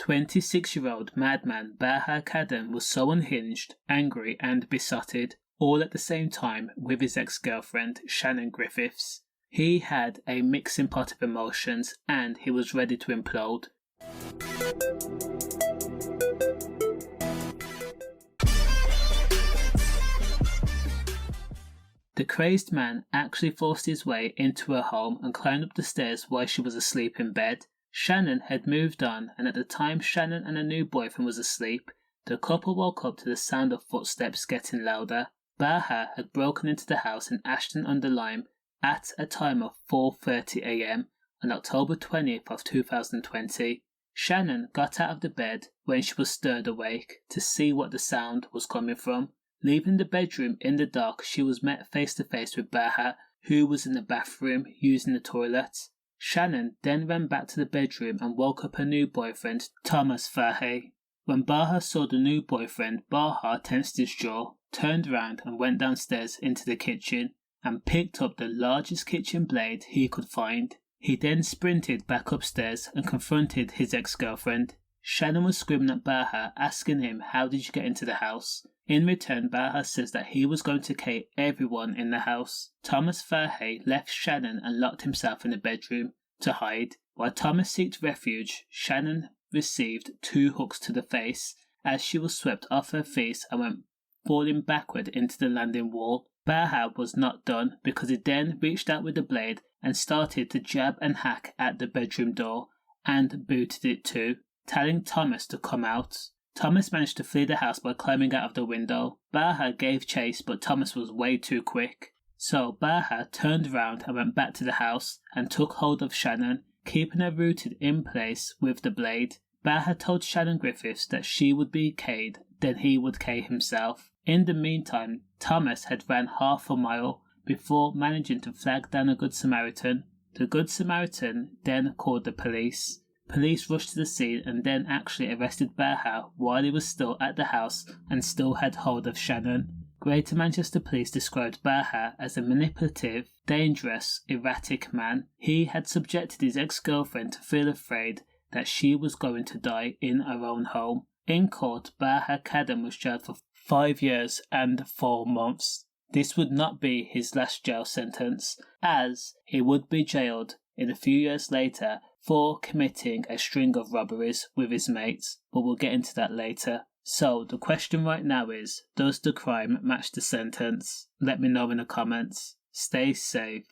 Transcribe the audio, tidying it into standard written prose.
26-year-old madman Bahaa Kadum was so unhinged, angry and besotted, all at the same time with his ex-girlfriend Shannon Griffiths. He had a mixing pot of emotions and he was ready to implode. The crazed man actually forced his way into her home and climbed up the stairs while she was asleep in bed. Shannon had moved on, and at the time Shannon and her new boyfriend was asleep, the couple woke up to the sound of footsteps getting louder. Bahaa had broken into the house in Ashton under Lyme at a time of 4:30 a.m. on October 20th of 2020. Shannon got out of the bed when she was stirred awake to see what the sound was coming from. Leaving the bedroom in the dark, she was met face to face with Bahaa, who was in the bathroom using the toilet. Shannon then ran back to the bedroom and woke up her new boyfriend, fahey. When Bahaa saw the new boyfriend, Bahaa tensed his jaw, turned around and went downstairs into the kitchen and picked up the largest kitchen blade he could find. He then sprinted back upstairs and confronted his ex-girlfriend. Shannon was screaming at Bahaa, asking him, "How did you get into the house?" In return, Bahaa says that he was going to kill everyone in the house. Fahey left Shannon and locked himself in the bedroom to hide. While Thomas sought refuge, Shannon received 2 hooks to the face as she was swept off her feet and went falling backward into the landing wall. Bahaa was not done because he then reached out with the blade and started to jab and hack at the bedroom door and booted it too, telling Thomas to come out. Thomas managed to flee the house by climbing out of the window. Bahaa gave chase, but Thomas was way too quick. So Bahaa turned around and went back to the house and took hold of Shannon, keeping her rooted in place with the blade. Bahaa told Shannon Griffiths that she would be killed, then he would kill himself. In the meantime, Thomas had ran half a mile before managing to flag down a Good Samaritan. The Good Samaritan then called the police. Police rushed to the scene and then actually arrested Bahaa while he was still at the house and still had hold of Shannon. Greater Manchester Police described Bahaa as a manipulative, dangerous, erratic man. He had subjected his ex-girlfriend to feel afraid that she was going to die in her own home. In court, Bahaa Kadum was jailed for 5 years and 4 months. This would not be his last jail sentence, as he would be jailed in a few years later for committing a string of robberies with his mates, but we'll get into that later. So the question right now is, does the crime match the sentence? Let me know in the comments. Stay safe.